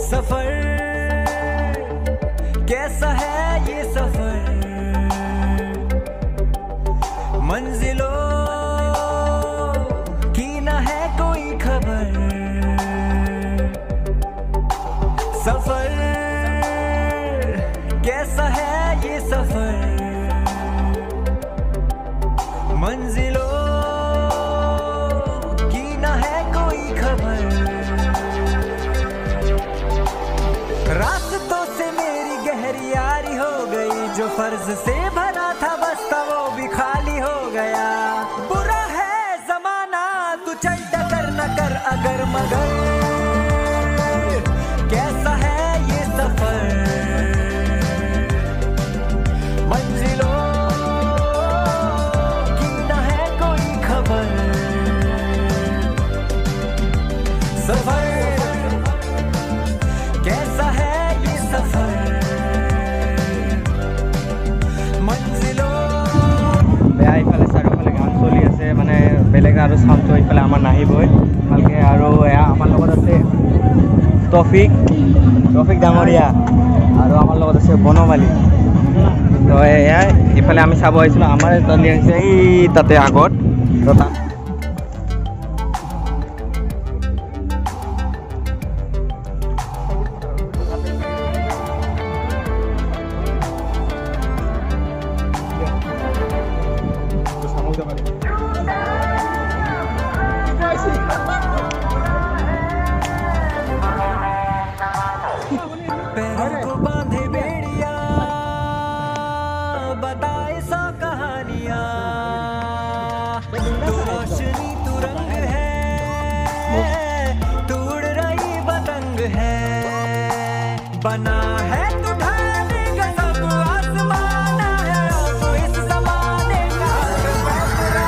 सफर कैसा है ये सफर, मंजिलों की न है कोई खबर। सफर कैसा है ये सफर, मंजिलों की न है कोई खबर। रास्तों से मेरी गहरी यारी हो गई, जो फर्ज से भरा था बस्ता वो भी खाली हो गया। बुरा है जमाना तू चलता कर न कर अगर मगर, कैसा है ये सफर, मंजिलों की न है कोई खबर। सफर कैसा है ये सफर, मंजिलों। বেয়া ইফালে চাৰিওফালে গান চলি আছে, মানে বেলেগ আৰু চাউণ্ডটো ইফালে আমাৰ নাহিবই ভালকৈ। আৰু এয়া আমাৰ লগত আছে টফিক ডাঙৰীয়া, আৰু আমাৰ লগত আছে বনমালী। তো এয়াই ইফালে আমি চাব আহিছিলোঁ, আমাৰ চলি আহিছে এই তাতে আগত। তো তাত पैरों को बांधे बेड़िया, बताए सौ कहानियाँ। तू रोशनी तू रंग है, तू उड़ रही पतंग है। बना है तू ढालने का सब आसमान है, तो इस जमाने का फैसला।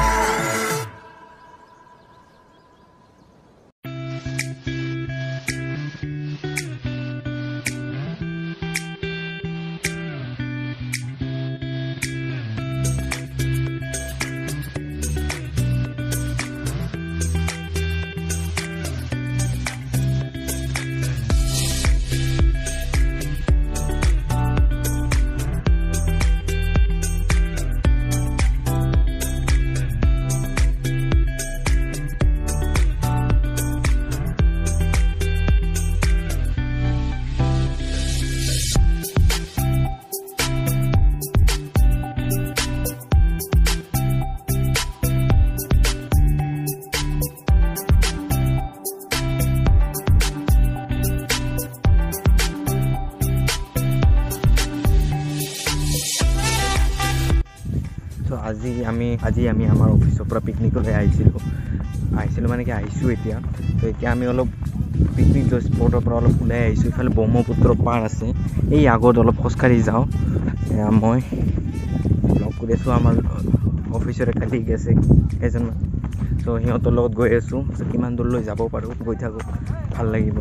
তো আজি আমি আমাৰ অফিচৰ পৰা পিকনিকলৈ আহিছিলোঁ মানে কি আহিছোঁ এতিয়া। তো এতিয়া আমি অলপ পিকনিক স্পটৰ পৰা অলপ ওলাই আহিছোঁ। ইফালে ব্ৰহ্মপুত্ৰ পাৰ আছে, এই আগত অলপ খোজকাঢ়ি যাওঁ। মই লগ কৰি আছোঁ আমাৰ অফিচৰে কালি গেছে এজনমান, তো সিহঁতৰ লগত গৈ আছোঁ। কিমান দূৰলৈ যাব পাৰোঁ গৈ থাকোঁ, ভাল লাগিব।